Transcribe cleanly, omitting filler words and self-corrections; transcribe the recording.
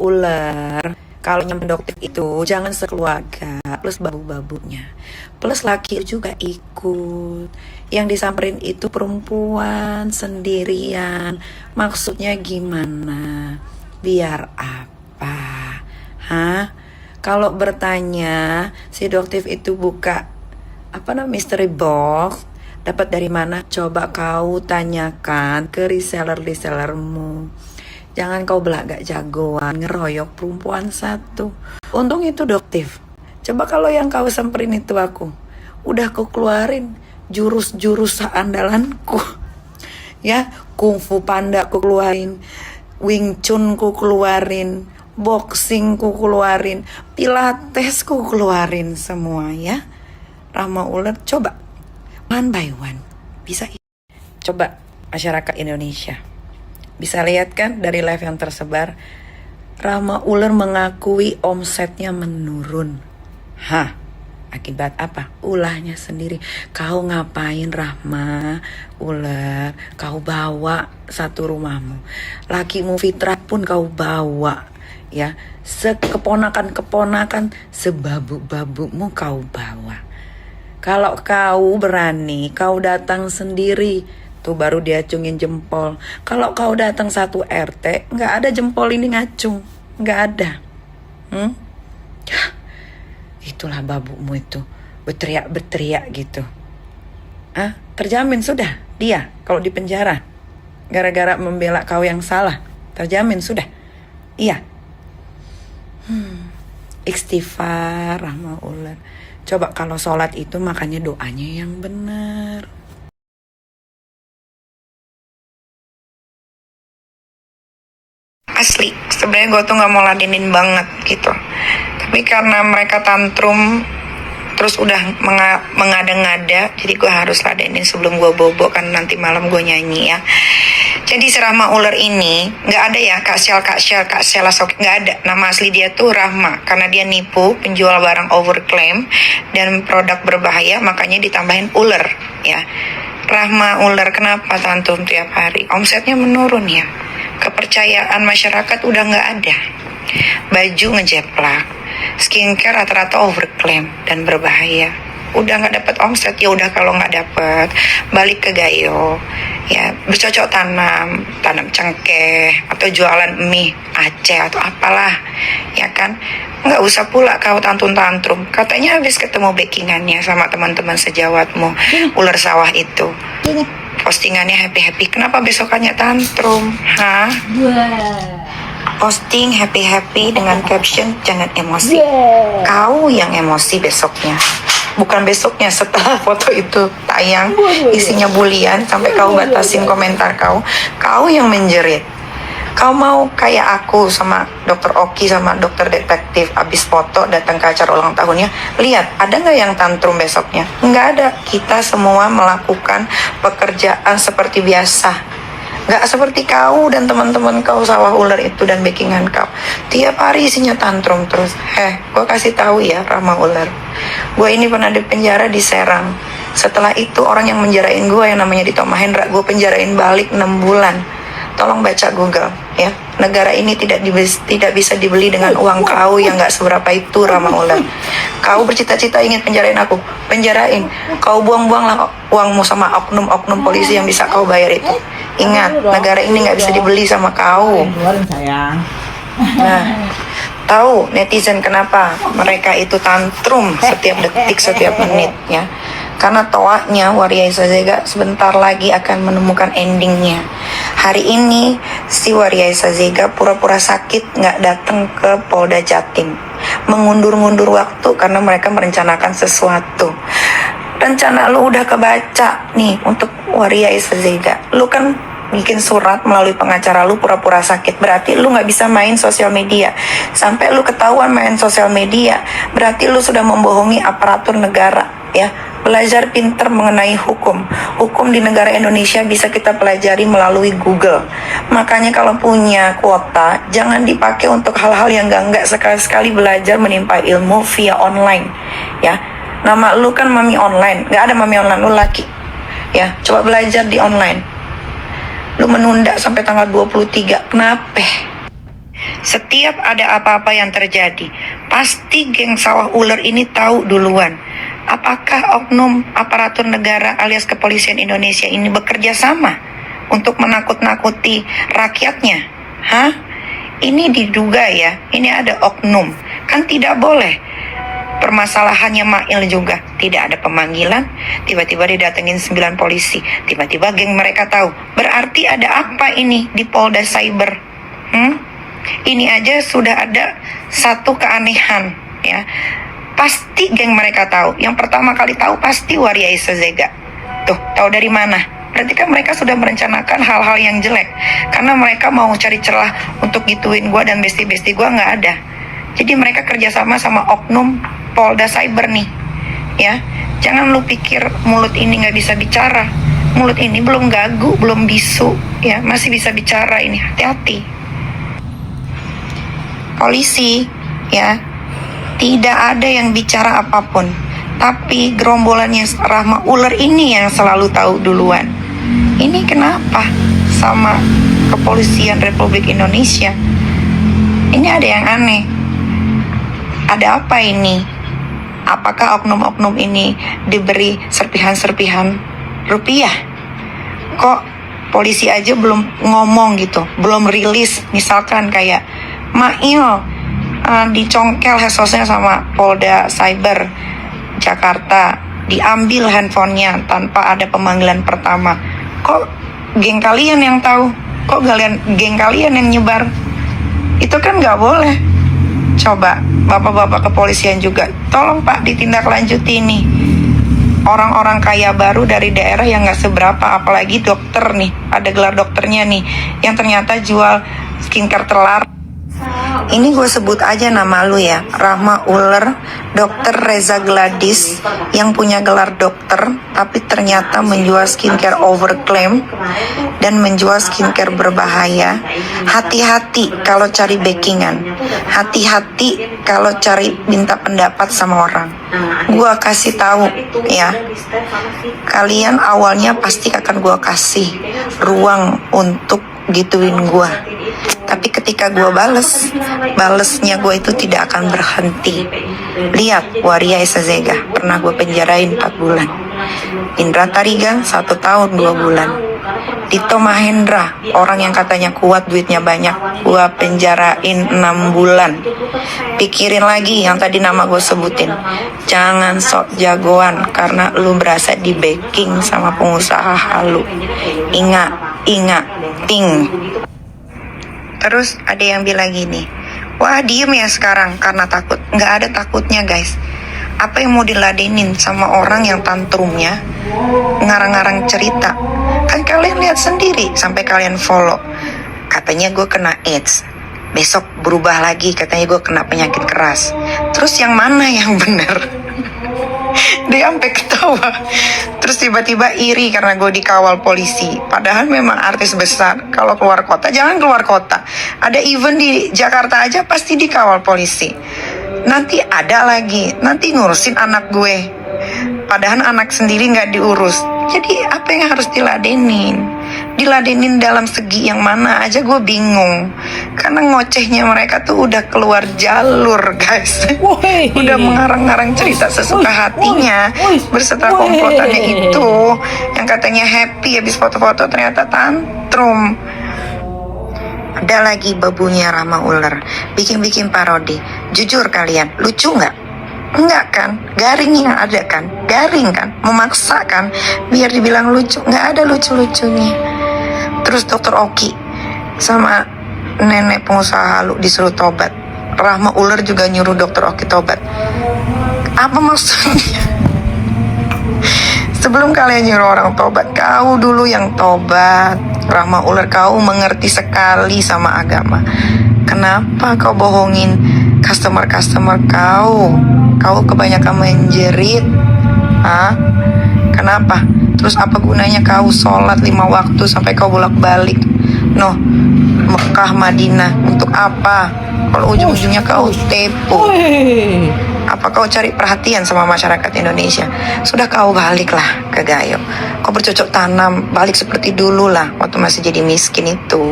ular kalau nyempedoktif itu jangan sekeluarga plus babu-babunya plus laki juga ikut. Yang disamperin itu perempuan sendirian. Maksudnya gimana? Biar apa? Hah? Kalau bertanya si doktif itu buka mystery box, dapat dari mana? Coba kau tanyakan ke reseller-resellermu. Jangan kau belagak jagoan ngeroyok perempuan satu. Untung itu doktif. Coba kalau yang kau samperin itu aku, udah kau keluarin jurus-jurus andalanku. Ya, kungfu panda ku keluarin, Wing Chun ku keluarin, boxing ku keluarin, pilates ku keluarin semua ya. Rahma ular coba one by one. Bisa coba masyarakat Indonesia. Bisa lihat kan dari live yang tersebar, Rahma ular mengakui omsetnya menurun. Hah? Akibat apa? Ulahnya sendiri. Kau ngapain Rahma ular? Kau bawa satu rumahmu. Lakimu Fitrah pun kau bawa. Ya, sekeponakan-keponakan sebabu-babumu kau bawa. Kalau kau berani, kau datang sendiri. Tuh baru diacungin jempol. Kalau kau datang satu RT, nggak ada jempol ini ngacung. Nggak ada. Itulah babumu itu. Berteriak-berteriak gitu. Terjamin sudah dia kalau di penjara. Gara-gara membela kau yang salah. Terjamin sudah. Iya. Istighfar, Rahma ular. Coba kalau sholat itu makanya doanya yang benar. Asli, sebenarnya gue tuh nggak mau ladenin banget gitu. Tapi karena mereka tantrum terus udah mengada-ngada, jadi gue harus ladenin sebelum gue bobo kan nanti malam gue nyanyi ya. Jadi si Rahma ular ini nggak ada ya Kak Sel Asok, nggak ada. Nama asli dia tuh Rahma karena dia nipu penjual barang overclaim dan produk berbahaya, makanya ditambahin ular ya. Rahma ular kenapa tantrum tiap hari? Omsetnya menurun ya. Kepercayaan masyarakat udah nggak ada. Baju ngejeplak, skincare rata-rata overclaim dan berbahaya. Udah nggak dapat omset, ya udah kalau nggak dapat balik ke Gayo ya, bercocok tanam cengkeh atau jualan mie Aceh atau apalah ya kan. Nggak usah pula kau tantrum katanya habis ketemu backingannya sama teman-teman sejawatmu ular sawah itu. Postingannya happy kenapa besokannya tantrum? Posting happy dengan caption jangan emosi. Kau yang emosi besoknya, bukan besoknya setelah foto itu tayang isinya bulian sampai kau batasin komentar kau yang menjerit. Kau mau kayak aku sama dokter Oki sama dokter detektif abis foto datang ke acara ulang tahunnya, lihat ada nggak yang tantrum besoknya? Nggak ada. Kita semua melakukan pekerjaan seperti biasa, nggak seperti kau dan teman-teman kau sawah ular itu dan backingan kau tiap hari isinya tantrum terus. Gue kasih tahu ya Rahma ular, gue ini pernah di penjara di Serang. Setelah itu orang yang menjarain gue yang namanya Dito Mahendra, gue penjarain balik 6 bulan. Tolong baca Google ya. Negara ini tidak bisa dibeli dengan uang kau yang nggak seberapa itu Rahma ular. Kau bercita-cita ingin penjarain aku, penjarain. Kau buang-buanglah uangmu sama oknum-oknum polisi yang bisa kau bayar itu. Ingat, negara ini nggak bisa dibeli sama kau. Nah, tahu netizen kenapa mereka itu tantrum setiap detik, setiap menit ya? Karena toaknya Waria Isazega sebentar lagi akan menemukan endingnya. Hari ini si Waria Isazega pura-pura sakit nggak datang ke Polda Jatim, mengundur-ngundur waktu karena mereka merencanakan sesuatu. Rencana lu udah kebaca nih untuk Waria Isazega. Lu kan bikin surat melalui pengacara lu pura-pura sakit, berarti lu nggak bisa main sosial media. Sampai lu ketahuan main sosial media, berarti lu sudah membohongi aparatur negara ya. Belajar pinter mengenai hukum di negara Indonesia bisa kita pelajari melalui Google. Makanya kalau punya kuota jangan dipakai untuk hal-hal yang enggak. Sekali-sekali belajar menimpa ilmu via online ya. Nama lu kan mami online, nggak ada mami online, lu laki ya. Coba belajar di online. Lu menunda sampai tanggal 23, kenapa? Setiap ada apa-apa yang terjadi, pasti geng sawah ular ini tahu duluan. Apakah oknum aparatur negara alias kepolisian Indonesia ini bekerja sama untuk menakut-nakuti rakyatnya? Hah? Ini diduga ya, ini ada oknum. Kan tidak boleh. Permasalahannya Mail juga, tidak ada pemanggilan, tiba-tiba didatengin 9 polisi, tiba-tiba geng mereka tahu. Berarti ada apa ini di Polda Cyber? Ini aja sudah ada satu keanehan ya. Pasti geng mereka tahu. Yang pertama kali tahu pasti Waria Isazega. Tuh, tahu dari mana? Berarti kan mereka sudah merencanakan hal-hal yang jelek. Karena mereka mau cari celah untuk gituin gue dan besti-besti gue, nggak ada. Jadi mereka kerjasama sama oknum Polda Cyber nih, ya. Jangan lu pikir mulut ini nggak bisa bicara. Mulut ini belum gagu, belum bisu, ya, masih bisa bicara ini. Hati-hati. Polisi, ya, tidak ada yang bicara apapun. Tapi gerombolannya Rahma Ular ini yang selalu tahu duluan. Ini kenapa sama Kepolisian Republik Indonesia? Ini ada yang aneh. Ada apa ini? Apakah oknum-oknum ini diberi serpihan-serpihan rupiah? Kok polisi aja belum ngomong gitu, belum rilis, misalkan kayak Mail dicongkel hesosnya sama Polda Cyber Jakarta, diambil handphonenya tanpa ada pemanggilan pertama. Kok geng kalian yang tahu? Kok geng kalian yang nyebar? Itu kan nggak boleh. Coba bapak-bapak kepolisian juga, tolong Pak ditindaklanjuti nih. Orang-orang kaya baru dari daerah yang nggak seberapa, apalagi dokter nih, ada gelar dokternya nih, yang ternyata jual skincare terlarang. Ini gue sebut aja nama lu ya, Rahma Ular, Dr. Reza Gladys, yang punya gelar dokter, tapi ternyata menjual skincare overclaim dan menjual skincare berbahaya. Hati-hati kalau cari backingan, hati-hati kalau cari minta pendapat sama orang. Gue kasih tahu ya, kalian awalnya pasti akan gue kasih ruang untuk gituin gue. Tapi ketika gue balesnya gue itu tidak akan berhenti. Lihat Waria Isazega, pernah gue penjarain 4 bulan. Indra Tarigan 1 tahun 2 bulan. Tito Mahendra, orang yang katanya kuat, duitnya banyak, gue penjarain 6 bulan. Pikirin lagi yang tadi nama gue sebutin. Jangan sok jagoan karena lu berasa di backing sama pengusaha halu. Ingat, ting. Terus ada yang bilang gini, wah diem ya sekarang karena takut. Nggak ada takutnya guys. Apa yang mau diladenin sama orang yang tantrumnya ngarang-ngarang cerita? Kan kalian lihat sendiri sampai kalian follow. Katanya gue kena AIDS, besok berubah lagi katanya gue kena penyakit keras. Terus yang mana yang benar? Dia sampai ketawa. Terus tiba-tiba iri karena gue dikawal polisi. Padahal memang artis besar. Kalau keluar kota, jangan keluar kota. Ada event di Jakarta aja pasti dikawal polisi. Nanti ada lagi, nanti ngurusin anak gue. Padahal anak sendiri gak diurus. Jadi apa yang harus diladenin? Diladenin dalam segi yang mana aja gue bingung. Karena ngocehnya mereka tuh udah keluar jalur guys. Udah mengarang-arang cerita sesuka hatinya. Berserta komplotannya itu, yang katanya happy habis foto-foto ternyata tantrum. Ada lagi babunya Rahma Ular, bikin-bikin parodi. Jujur kalian, lucu nggak? Enggak kan? Garing yang ada kan? Garing kan? Memaksa kan? Biar dibilang lucu. Nggak ada lucu-lucunya. Terus Dokter Oki sama nenek pengusaha halu disuruh tobat. Rahma Ular juga nyuruh Dokter Oki tobat. Apa maksudnya? Sebelum kalian nyuruh orang tobat, kau dulu yang tobat. Rahma Ular, kau mengerti sekali sama agama. Kenapa kau bohongin customer kau? Kau kebanyakan menjerit. Hah? Kenapa? Terus apa gunanya kau sholat 5 waktu sampai kau bolak-balik? Noh, Mekah, Madinah, untuk apa? Kalau ujung-ujungnya kau tepu. Apa kau cari perhatian sama masyarakat Indonesia? Sudah kau baliklah ke Gayo. Kau bercocok tanam, balik seperti dulu lah, waktu masih jadi miskin itu.